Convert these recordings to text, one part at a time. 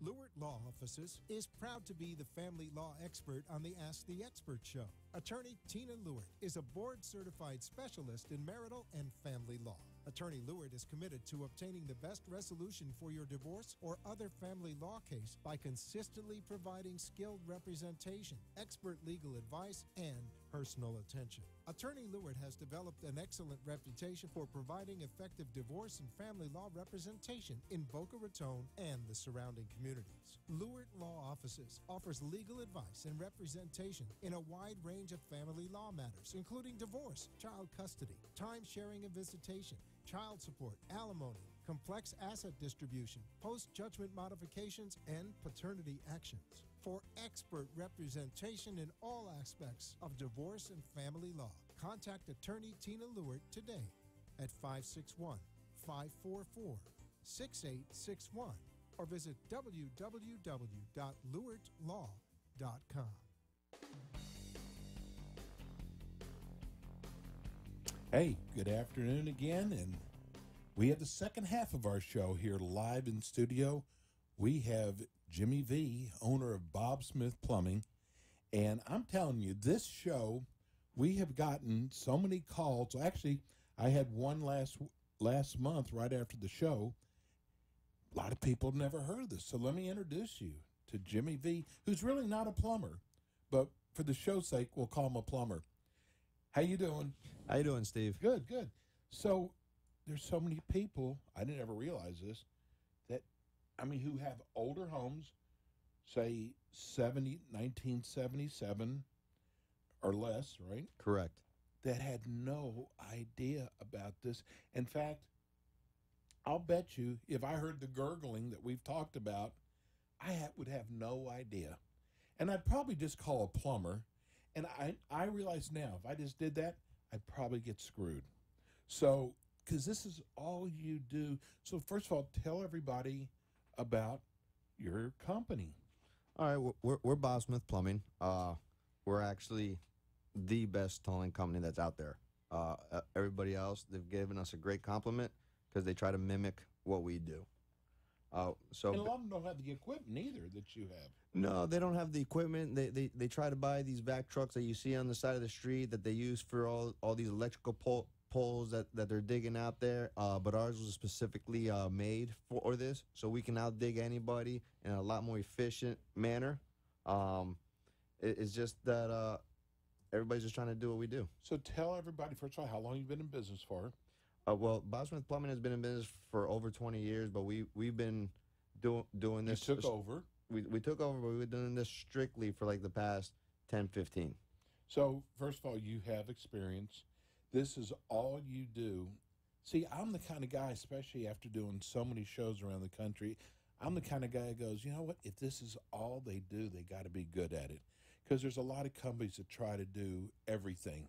Lewert Law Offices is proud to be the family law expert on the Ask the Expert show. Attorney Tina Lewert is a board-certified specialist in marital and family law. Attorney Lewert is committed to obtaining the best resolution for your divorce or other family law case by consistently providing skilled representation, expert legal advice, and personal attention. Attorney Lewert has developed an excellent reputation for providing effective divorce and family law representation in Boca Raton and the surrounding communities. Lewert Law Offices offers legal advice and representation in a wide range of family law matters, including divorce, child custody, time sharing and visitation, child support, alimony, complex asset distribution, post-judgment modifications, and paternity actions. For expert representation in all aspects of divorce and family law, contact Attorney Tina Lewert today at 561-544-6861 or visit www.lewertlaw.com. Hey, good afternoon again, and we have the second half of our show here live in studio. We have Jimmy V, owner of Bob Smith Plumbing, and I'm telling you, this show, we have gotten so many calls. Actually, I had one last month right after the show. A lot of people have never heard of this, so let me introduce you to Jimmy V, who's really not a plumber, but for the show's sake, we'll call him a plumber. How you doing? How you doing, Steve? Good, good. So there's so many people, I didn't ever realize this, who have older homes, say 1977 or less, right? Correct. That had no idea about this. In fact, I'll bet you if I heard the gurgling that we've talked about, would have no idea. And I'd probably just call a plumber. And I realize now, if I just did that, I'd probably get screwed. So, because this is all you do. So, first of all, tell everybody about your company. All right, we're Bob Smith Plumbing. We're actually the best tolling company that's out there. Everybody else, they've given us a great compliment because they try to mimic what we do. And a lot of them don't have the equipment either that you have. No, they don't have the equipment. They try to buy these vac trucks that you see on the side of the street that they use for all these electrical poles that they're digging out there. But ours was specifically made for this, so we can outdig anybody in a lot more efficient manner. It's just that everybody's just trying to do what we do. So tell everybody, first of all, how long you've been in business for. Well, Bob Smith Plumbing has been in business for over 20 years, but we've been doing this. You took over. We took over, but we've been doing this strictly for like the past 10, 15. So, first of all, you have experience. This is all you do. See, I'm the kind of guy, especially after doing so many shows around the country, I'm the kind of guy that goes, you know what, if this is all they do, they got to be good at it. Because there's a lot of companies that try to do everything.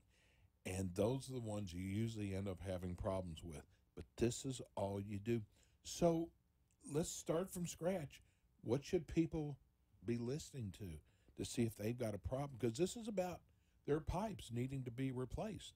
And those are the ones you usually end up having problems with. But this is all you do. So let's start from scratch. What should people be listening to see if they've got a problem? Because this is about their pipes needing to be replaced.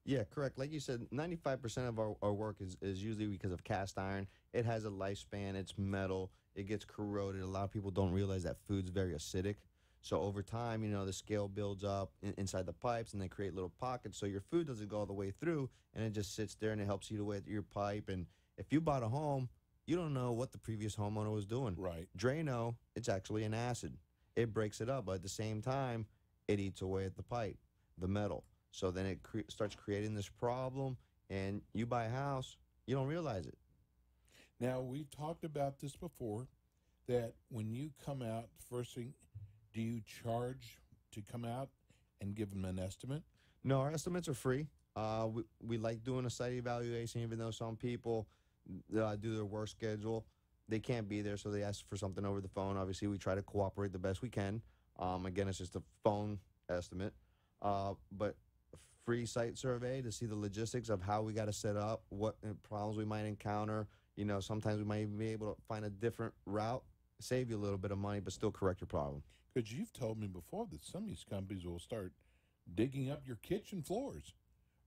Yeah, correct. Like you said, 95% of our work is usually because of cast iron. It has a lifespan. It's metal. It gets corroded. A lot of people don't realize that food's very acidic. So over time, the scale builds up inside the pipes, and they create little pockets. So your food doesn't go all the way through, and it just sits there, and it helps eat away at your pipe. And if you bought a home, you don't know what the previous homeowner was doing. Right. Drano, it's actually an acid. It breaks it up, but at the same time, it eats away at the pipe, the metal. So then it starts creating this problem, and you buy a house, you don't realize it. Now, we've talked about this before, that when you come out, first thing, do you charge to come out and give them an estimate? No, our estimates are free. We like doing a site evaluation, even though some people do their work schedule. They can't be there, so they ask for something over the phone. Obviously, we try to cooperate the best we can. Again, it's just a phone estimate. But free site survey to see the logistics of how we got to set up, what problems we might encounter. Sometimes we might even be able to find a different route, save you a little bit of money, but still correct your problem. Because you've told me before that some of these companies will start digging up your kitchen floors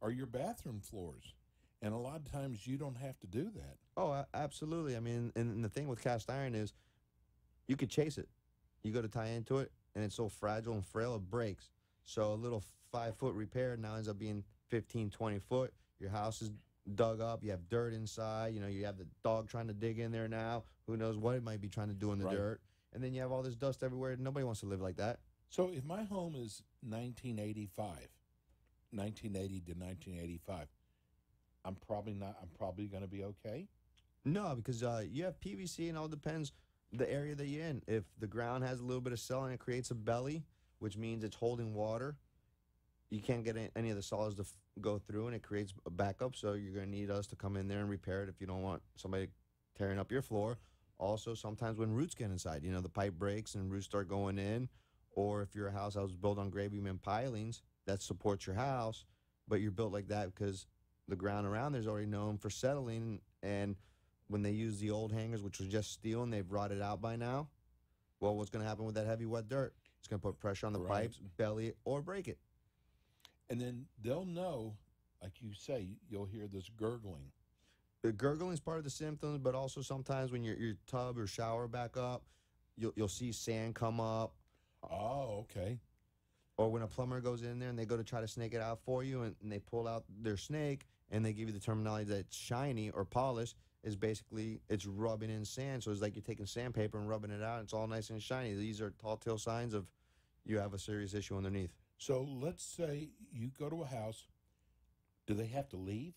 or your bathroom floors. And a lot of times you don't have to do that. Oh, absolutely. I mean, and the thing with cast iron is you could chase it. You go to tie into it, and it's so fragile and frail, it breaks. So a little 5-foot repair now ends up being 15, 20 foot. Your house is dug up. You have dirt inside. You know, you have the dog trying to dig in there now. Who knows what it might be trying to do in the Right. dirt. And then you have all this dust everywhere. Nobody wants to live like that. So if my home is 1985, 1980 to 1985, I'm probably not. I'm probably going to be okay. No, because you have PVC, and it all depends the area that you're in. If the ground has a little bit of cell and it creates a belly, which means it's holding water, you can't get any of the solids to go through, and it creates a backup. So you're going to need us to come in there and repair it if you don't want somebody tearing up your floor. Also, sometimes when roots get inside, you know, the pipe breaks and roots start going in, or if you're a house that was built on gray beam and pilings that supports your house, but you're built like that because the ground around there's already known for settling, and when they use the old hangers, which was just steel, and they've rotted out by now, well, what's going to happen with that heavy wet dirt? It's going to put pressure on the Right. pipes, belly it, or break it. And then they'll know, like you say, you'll hear this gurgling. The gurgling is part of the symptoms, but also sometimes when your tub or shower back up, you'll see sand come up, Oh, okay. or when a plumber goes in there and they go to try to snake it out for you, and they pull out their snake and they give you the terminology that it's shiny or polished, is basically it's rubbing in sand. So it's like you're taking sandpaper and rubbing it out. It's all nice and shiny. These are tall tale signs of you have a serious issue underneath. So let's say you go to a house. Do they have to leave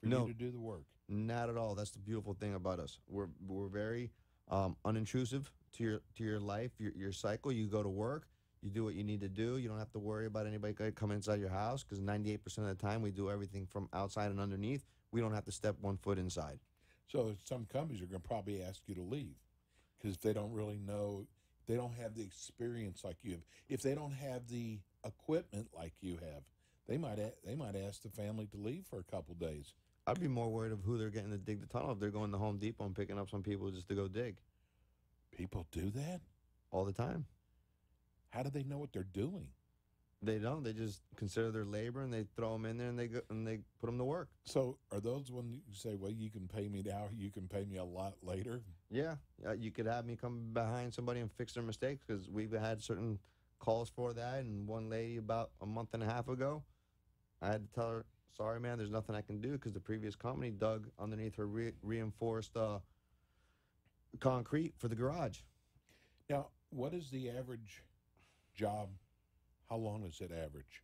for No. you to do the work? Not at all. That's the beautiful thing about us. We're very unintrusive to your life, your cycle. You go to work, you do what you need to do. You don't have to worry about anybody coming inside your house, because 98% of the time we do everything from outside and underneath. We don't have to step 1 foot inside. So some companies are going to probably ask you to leave because they don't really know. They don't have the experience like you have. If they don't have the equipment like you have, they might ask the family to leave for a couple days. I'd be more worried of who they're getting to dig the tunnel if they're going to Home Depot and picking up some people just to go dig People do that? all the time. How do they know what they're doing? They don't. They just consider their labor and they throw them in there and they put them to work. So are those when you say, well, you can pay me now, you can pay me a lot later? Yeah, you could have me come behind somebody and fix their mistakes, because we've had certain calls for that. And one lady about a month and a half ago, I had to tell her, sorry, man, there's nothing I can do because the previous company dug underneath her reinforced concrete for the garage. Now, what is the average job? How long is it average?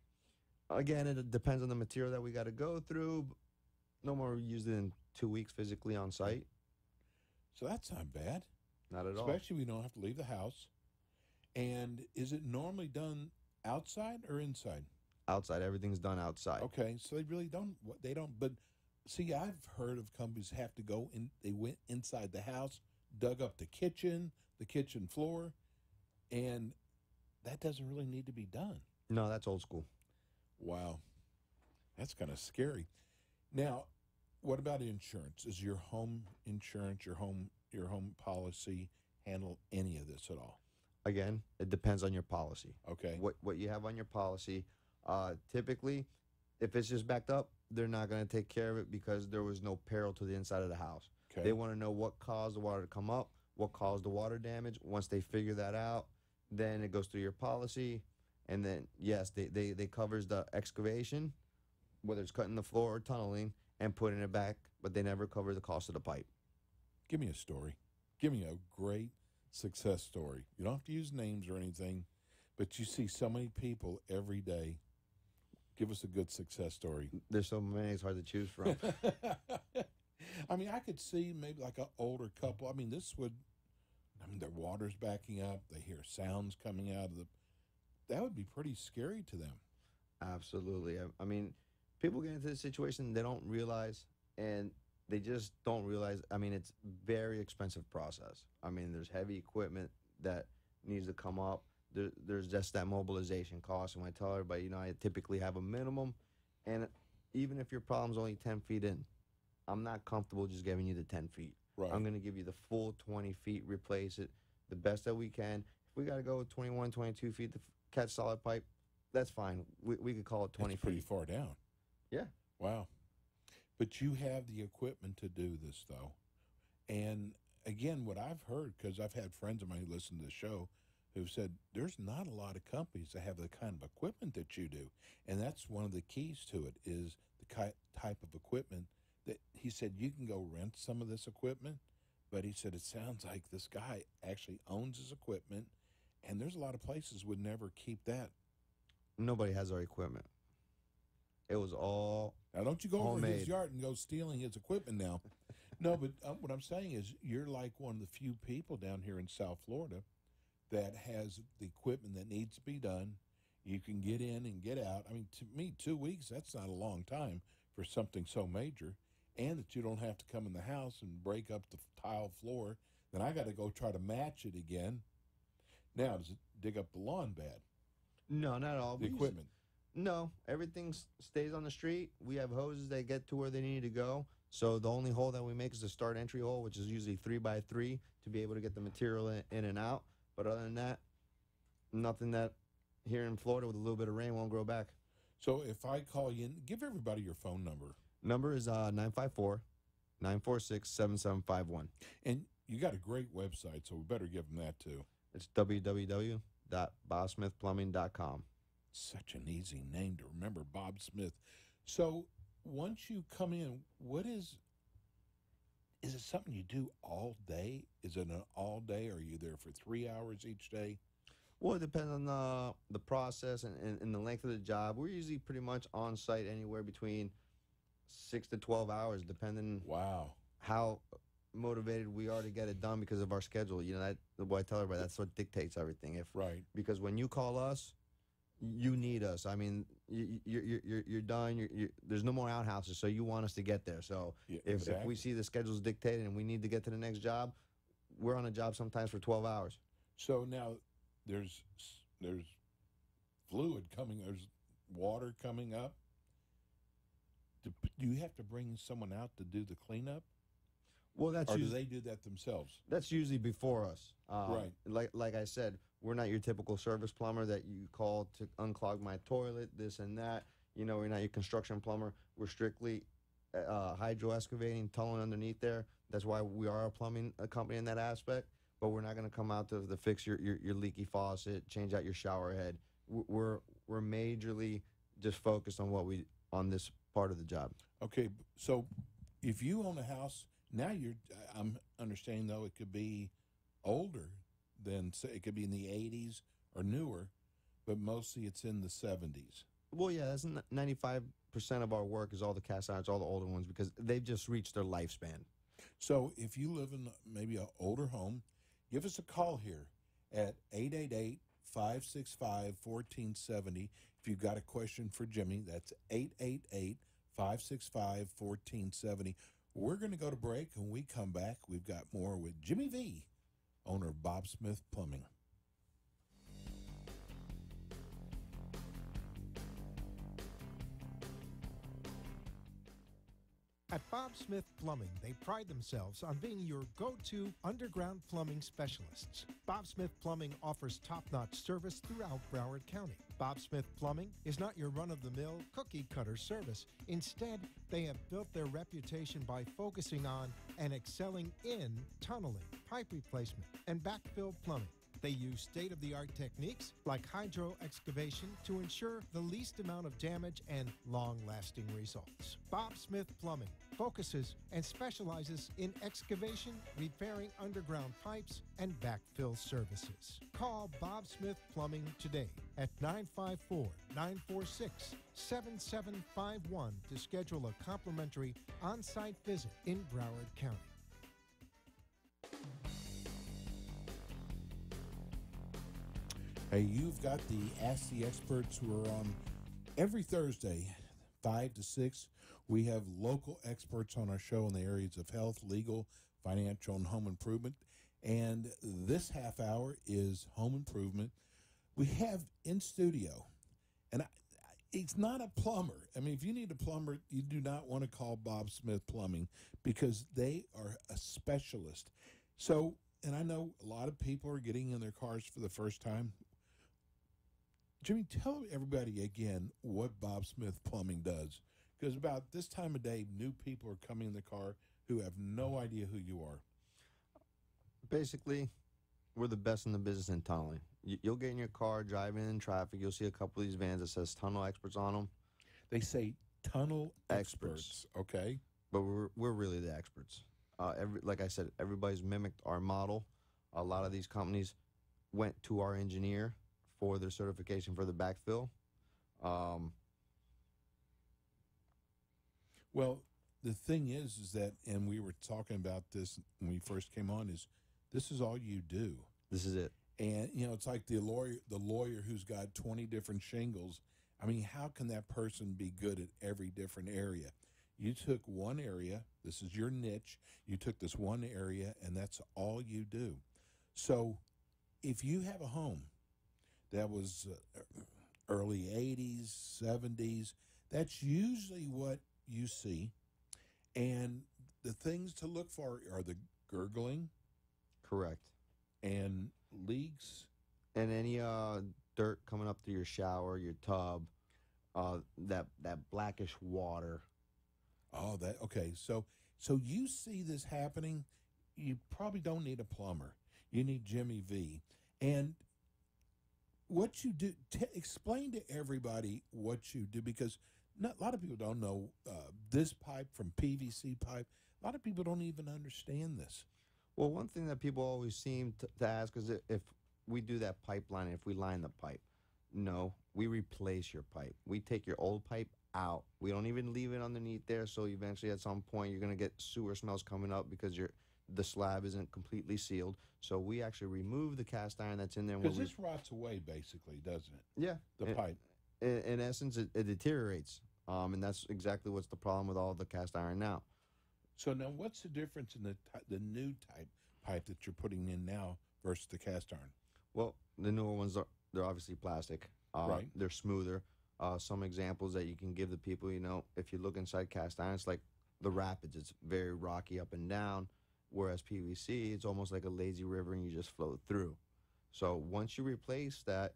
Again, it depends on the material that we got to go through. No more usually than 2 weeks physically on site. So that's not bad. Not at all. Especially we don't have to leave the house. And is it normally done outside or inside? Outside, everything's done outside. Okay, so they really don't. They don't. But see, I've heard of companies have to go in. They went inside the house, dug up the kitchen floor, and that doesn't really need to be done. No, that's old school. Wow, that's kind of scary. Now, what about insurance? Is your home insurance, your home policy handle any of this at all? Again, it depends on your policy. Okay. What you have on your policy. Typically, if it's just backed up, they're not going to take care of it because there was no peril to the inside of the house. Okay. They want to know what caused the water to come up, what caused the water damage. Once they figure that out, then it goes through your policy. And then, yes, they covers the excavation, whether it's cutting the floor or tunneling, and putting it back, but they never cover the cost of the pipe. Give me a story. Give me a great success story. You don't have to use names or anything, but you see so many people every day. Give us a good success story. There's so many, it's hard to choose from. I mean, I could see maybe like an older couple. I mean, their water's backing up. They hear sounds coming out of that would be pretty scary to them. Absolutely. I mean, people get into this situation, they don't realize, and they just don't realize. I mean, it's very expensive process. I mean, there's heavy equipment that needs to come up. There's just that mobilization cost. And I tell everybody, I typically have a minimum, and even if your problem's only 10 feet in, I'm not comfortable just giving you the 10 feet. Right. I'm going to give you the full 20 feet, replace it the best that we can. If we got to go with 21, 22 feet to catch solid pipe, that's fine. We could call it 20 It's pretty feet. far down. Yeah. Wow. But you have the equipment to do this, though. And again, what I've heard, because I've had friends of mine who listen to the show who've said there's not a lot of companies that have the kind of equipment that you do. And that's one of the keys to it is the type of equipment that he said you can go rent some of this equipment. But he said it sounds like this guy actually owns his equipment. And there's a lot of places would never keep that. Nobody has our equipment. It was all Now, don't you go over homemade. his yard and go stealing his equipment now. No, but what I'm saying is you're like one of the few people down here in South Florida that has the equipment that needs to be done. You can get in and get out. I mean, to me, 2 weeks, that's not a long time for something so major. And that you don't have to come in the house and break up the tile floor. Then I got to go try to match it again. Now, does it dig up the lawn bad? No, not all. The We use- equipment. No, everything stays on the street. We have hoses that get to where they need to go. So the only hole that we make is the start entry hole, which is usually 3x3 to be able to get the material in and out. But other than that, nothing that here in Florida with a little bit of rain won't grow back. So if I call you, give everybody your phone number. Number is 954-946-7751. And you got a great website, so we better give them that too. It's www.bobsmithplumbing.com. Such an easy name to remember, Bob Smith. So once you come in, is it something you do all day? Is it an all day? Are you there for 3 hours each day? Well, it depends on the process and the length of the job. We're usually pretty much on site anywhere between 6 to 12 hours, depending Wow. how motivated we are to get it done because of our schedule. You know, that what I tell everybody, that's what dictates everything. Right. Because when you call us, you need us. I mean, you're done. There's no more outhouses, so you want us to get there. So Yeah, if exactly. we see the schedule's dictated and we need to get to the next job, we're on a job sometimes for 12 hours. So now there's fluid coming, there's water coming up. Do you have to bring someone out to do the cleanup? Well, that's Or do usually, they do that themselves? that's usually before us. Right. Like I said, we're not your typical service plumber that you call to unclog my toilet, this and that. You know, we're not your construction plumber. We're strictly hydro excavating, tunneling underneath there. That's why we are a plumbing company in that aspect. But we're not going to come out to fix your leaky faucet, change out your shower head. We're majorly just focused on this part of the job. Okay, so if you own a house, now I'm understanding though it could be older than, say, it could be in the 80s or newer, but mostly it's in the 70s. Well, yeah, that's 95% of our work is all the cast irons, all the older ones, because they've just reached their lifespan. So if you live in maybe an older home, give us a call here at 888-565-1470. If you've got a question for Jimmy, that's 888-565-1470. We're going to go to break. When we come back, we've got more with Jimmy V, owner of Bob Smith Plumbing. At Bob Smith Plumbing, they pride themselves on being your go-to underground plumbing specialists. Bob Smith Plumbing offers top-notch service throughout Broward County. Bob Smith Plumbing is not your run-of-the-mill cookie-cutter service. Instead, they have built their reputation by focusing on and excelling in tunneling, pipe replacement, and backfill plumbing. They use state-of-the-art techniques like hydro excavation to ensure the least amount of damage and long-lasting results. Bob Smith Plumbing focuses and specializes in excavation, repairing underground pipes, and backfill services. Call Bob Smith Plumbing today at 954-946-7751 to schedule a complimentary on-site visit in Broward County. Hey, you've got the Ask the Experts who are on every Thursday, 5 to 6. We have local experts on our show in the areas of health, legal, financial, and home improvement. And this half hour is home improvement. We have in studio, and he's not a plumber. I mean, if you need a plumber, you do not want to call Bob Smith Plumbing because they are a specialist. So, and I know a lot of people are getting in their cars for the first time. Jimmy, tell everybody again what Bob Smith Plumbing does. Because about this time of day, new people are coming in the car who have no idea who you are. Basically, we're the best in the business in tunneling. You'll get in your car, driving in traffic, you'll see a couple of these vans that says tunnel experts on them. They say tunnel Experts. experts. Okay. But we're really the experts. Like I said, everybody's mimicked our model. A lot of these companies went to our engineer for their certification for the backfill. Well, the thing is that, and we were talking about this when we first came on, is this is all you do. This is it. And it's like the lawyer who's got 20 different shingles. I mean, how can that person be good at every different area? You took one area, this is your niche, you took this one area, and that's all you do. So if you have a home that was early 80s, 70s, that's usually what you see. And the things to look for are the gurgling. Correct. And leaks. And any dirt coming up through your shower, your tub, that blackish water. Oh, that okay. So you see this happening. You probably don't need a plumber. You need Jimmy V. And what you do, explain to everybody what you do, because a lot of people don't know this pipe from PVC pipe. A lot of people don't even understand this. Well, one thing that people always seem to ask is if we do that pipeline, if we line the pipe. No, we replace your pipe. We take your old pipe out. We don't even leave it underneath there, so eventually at some point you're going to get sewer smells coming up because the slab isn't completely sealed. So we actually remove the cast iron that's in there. Because this rots away, basically, doesn't it? Yeah. The pipe. In essence, it deteriorates, and that's exactly what's the problem with all the cast iron now. So now what's the difference in the new type pipe that you're putting in now versus the cast iron? Well, the newer ones, they're obviously plastic. Right. They're smoother. Some examples that you can give the people, if you look inside cast iron, it's like the rapids. It's very rocky up and down, whereas PVC, it's almost like a lazy river and you just float through. So once you replace that,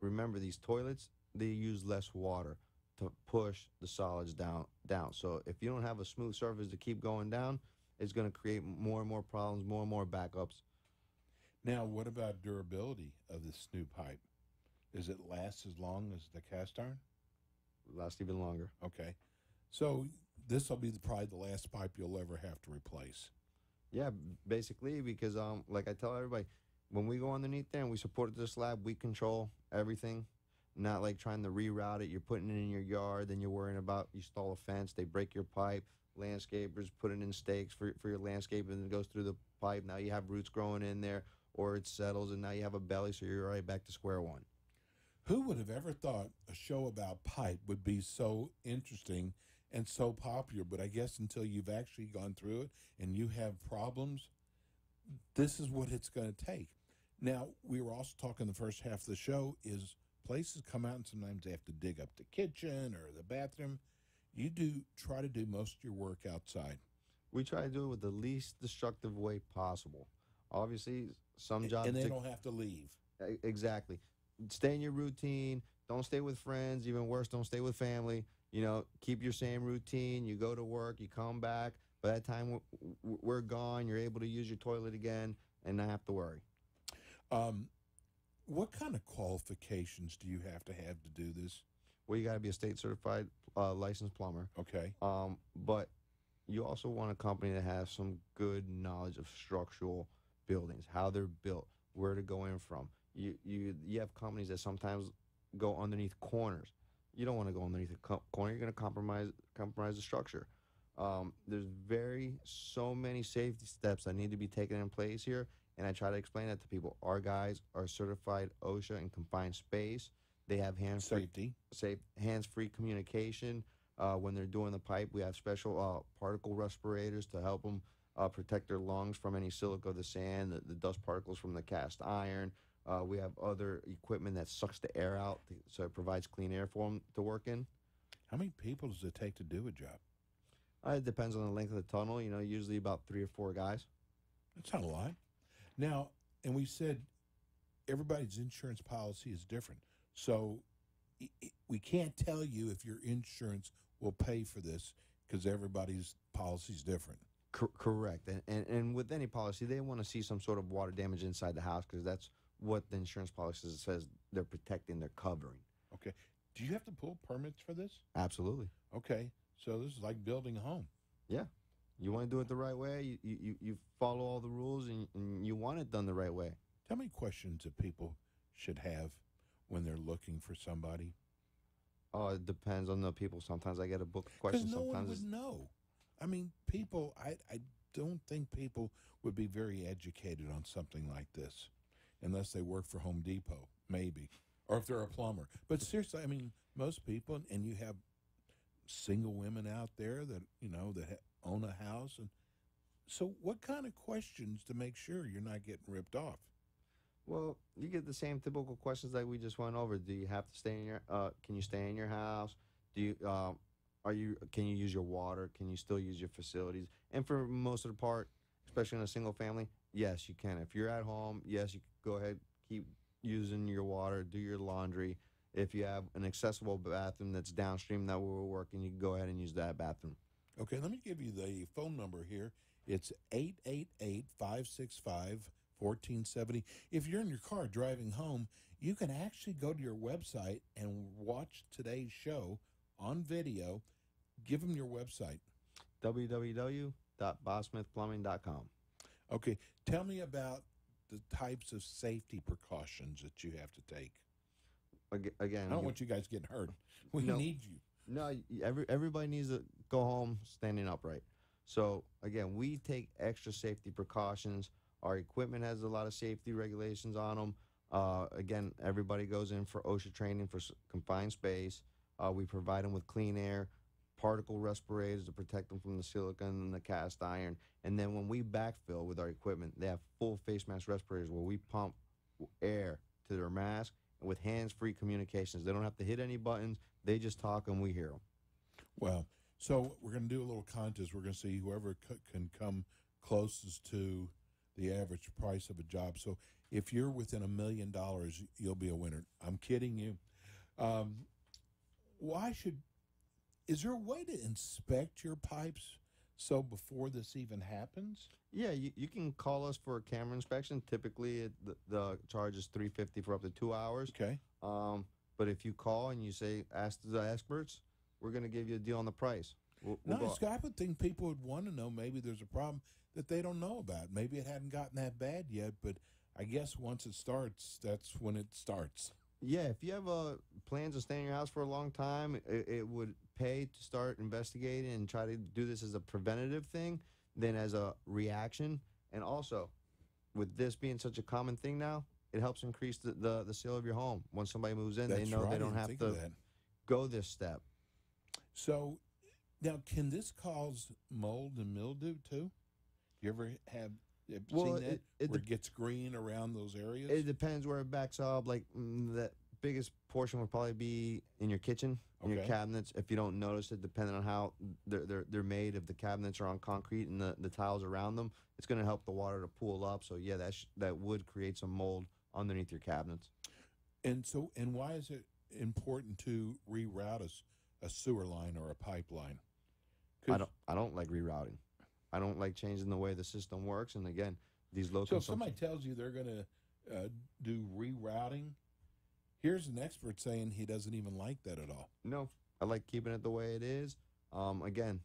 remember these toilets, they use less water to push the solids down. So if you don't have a smooth surface to keep going down, it's going to create more and more problems, more and more backups. Now, what about durability of this new pipe? Does it last as long as the cast iron? Last even longer. Okay. So this will be probably the last pipe you'll ever have to replace. Yeah, basically, because like I tell everybody, when we go underneath there and we support the slab, we control everything. Not like trying to reroute it. You're putting it in your yard, then you're worrying about you stall a fence, they break your pipe. Landscapers put it in stakes for your landscape, and it goes through the pipe. Now you have roots growing in there, or it settles, and now you have a belly, so you're right back to square one. Who would have ever thought a show about pipe would be so interesting and so popular? But I guess until you've actually gone through it and you have problems, this is what it's going to take. Now, we were also talking the first half of the show is places come out and sometimes they have to dig up the kitchen or the bathroom. You try to do most of your work outside. We try to do it with the least destructive way possible. Obviously, some jobs... And they don't have to leave. Exactly. Stay in your routine. Don't stay with friends. Even worse, don't stay with family. Keep your same routine. You go to work. You come back. By that time, we're gone. You're able to use your toilet again and not have to worry. What kind of qualifications do you have to do this? Well, you got to be a state certified licensed plumber. Okay. But you also want a company that has some good knowledge of structural buildings, how they're built, where to go in from. You have companies that sometimes go underneath corners. You don't want to go underneath a corner. You're going to compromise the structure. There's so many safety steps that need to be taken in place here, and I try to explain that to people. Our guys are certified OSHA in confined space. They have hands-free communication when they're doing the pipe. We have special particle respirators to help them protect their lungs from any silica, the sand, the dust particles from the cast iron. We have other equipment that sucks the air out, so it provides clean air for them to work in. How many people does it take to do a job? It depends on the length of the tunnel. Usually about 3 or 4 guys. That's not a lot. Now, and we said everybody's insurance policy is different. So we can't tell you if your insurance will pay for this because everybody's policy is different. Correct. And with any policy, they want to see some sort of water damage inside the house because that's what the insurance policy says they're protecting, they're covering. Okay. Do you have to pull permits for this? Absolutely. Okay. So this is like building a home. Yeah. You want to do it the right way, you follow all the rules, and you want it done the right way. How many questions that people should have when they're looking for somebody? Oh, it depends on the people. Sometimes I get a book Because question. no one Sometimes would know. I mean, people, I don't think people would be very educated on something like this unless they work for Home Depot, maybe, or if they're a plumber. But seriously, I mean, most people, and you have single women out there that, you know, that own a house. And so what kind of questions to make sure you're not getting ripped off? Well, you get the same typical questions that we just went over. Do you have to stay in your? Can you stay in your house? Do you? Can you use your water? Can you still use your facilities? And for most of the part, especially in a single family, yes, you can. If you're at home, yes, you can go ahead, keep using your water, do your laundry. If you have an accessible bathroom that's downstream that will work, and you can go ahead and use that bathroom. Okay, let me give you the phone number here. It's 888-565-1470. If you're in your car driving home, you can actually go to your website and watch today's show on video. Give them your website. www.bosmithplumbing.com. Okay, tell me about the types of safety precautions that you have to take. Again, I don't want you guys getting hurt. We No. need you. No, everybody needs to go home standing upright. So, again, we take extra safety precautions. Our equipment has a lot of safety regulations on them. Again, everybody goes in for OSHA training for confined space. We provide them with clean air, particle respirators to protect them from the silicone and the cast iron. And then when we backfill with our equipment, they have full face mask respirators where we pump air to their mask and with hands-free communications. They don't have to hit any buttons. They just talk and we hear them. Well, so we're going to do a little contest. We're going to see whoever can come closest to the average price of a job. So if you're within $1 million, you'll be a winner. I'm kidding you. Is there a way to inspect your pipes so before this even happens? Yeah, you can call us for a camera inspection. Typically, the charge is $350 for up to 2 hours. Okay. But if you call and you say, ask the experts, we're going to give you a deal on the price. We'll Nice. I would think people would want to know maybe there's a problem that they don't know about. Maybe it hadn't gotten that bad yet, but I guess once it starts, that's when it starts. Yeah, if you have plans to stay in your house for a long time, it would pay to start investigating and try to do this as a preventative thing than as a reaction. And also, with this being such a common thing now, it helps increase the sale of your home. When somebody moves in, That's they know right. they I don't didn't have think to of that. go this step. So now, can this cause mold and mildew too? You ever have Well, seen that it where it gets green around those areas? It depends where it backs up. Like the biggest portion would probably be in your kitchen, in your Okay. cabinets. If you don't notice it, depending on how they're made, if the cabinets are on concrete and the tiles around them, it's going to help the water to pool up. So yeah, that would create some mold underneath your cabinets. And why is it important to reroute a sewer line or a pipeline? I don't like rerouting. I don't like changing the way the system works. And again, these low So if consumption. somebody tells you they're going to do rerouting, here's an expert saying he doesn't even like that at all. No, I like keeping it the way it is. Again,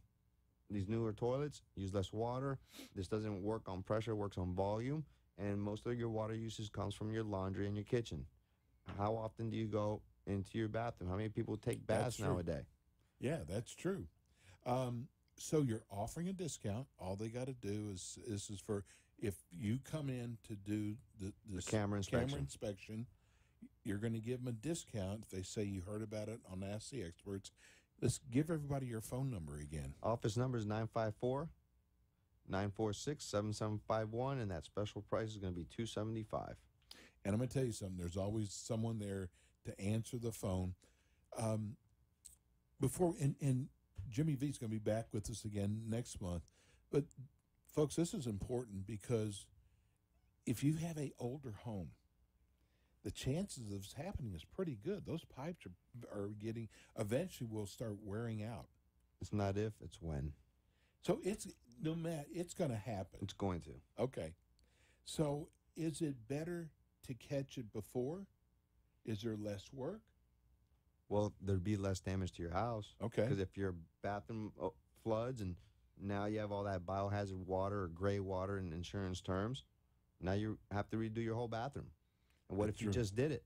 these newer toilets use less water. This doesn't work on pressure, it works on volume. And most of your water usage comes from your laundry and your kitchen. How often do you go into your bathroom? How many people take baths That's true. nowadays? Yeah, that's true. So you're offering a discount. All they got to do is for if you come in to do this camera inspection. you're going to give them a discount if they say you heard about it on Ask the Experts. Let's give everybody your phone number again. Office number is 954-946-7751, and that special price is going to be $275. And I'm going to tell you something. There's always someone there to answer the phone. And Jimmy V's going to be back with us again next month. But, folks, this is important because if you have an older home, the chances of this happening is pretty good. Those pipes eventually will start wearing out. It's not if, it's when. So it's No matter, it's going to happen. It's going to. Okay. So is it better to catch it before? Is there less work? Well, there'd be less damage to your house. Okay. Because if your bathroom floods and now you have all that biohazard water or gray water in insurance terms, now you have to redo your whole bathroom. And what That's if you true. just did it?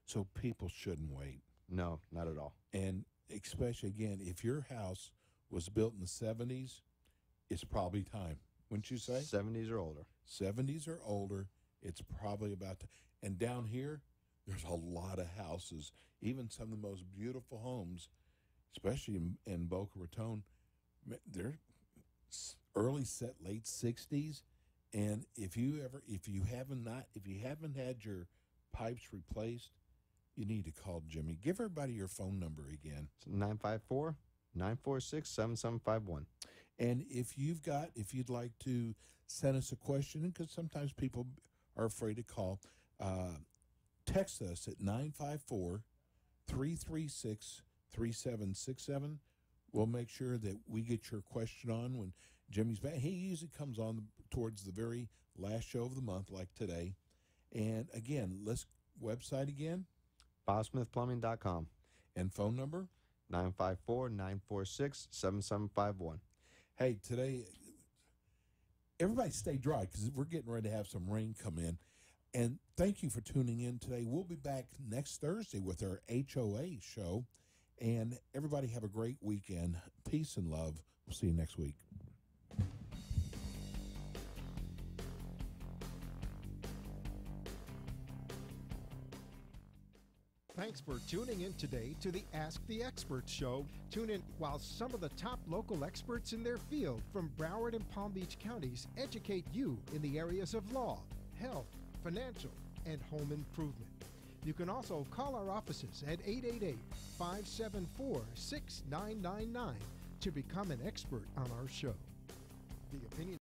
So people shouldn't wait. No, not at all. And especially, again, if your house was built in the 70s, it's probably time. Wouldn't you say? 70s or older. 70s or older, it's probably about to. And down here, there's a lot of houses, even some of the most beautiful homes, especially in Boca Raton. They're late 60s. And if you haven't had your pipes replaced, you need to call Jimmy. Give everybody your phone number again. It's 954-946-7751. And if you'd like to send us a question, because sometimes people are afraid to call, text us at 954-336-3767. We'll make sure that we get your question on when Jimmy's back. He usually comes on towards the very last show of the month, like today. And again, website again. BobSmithPlumbing.com. And phone number? 954-946-7751. Hey, today, everybody stay dry because we're getting ready to have some rain come in. And thank you for tuning in today. We'll be back next Thursday with our HOA show. And everybody have a great weekend. Peace and love. We'll see you next week. Thanks for tuning in today to the Ask the Expert show. Tune in while some of the top local experts in their field from Broward and Palm Beach counties educate you in the areas of law, health, financial, and home improvement. You can also call our offices at 888-574-6999 to become an expert on our show. The opinions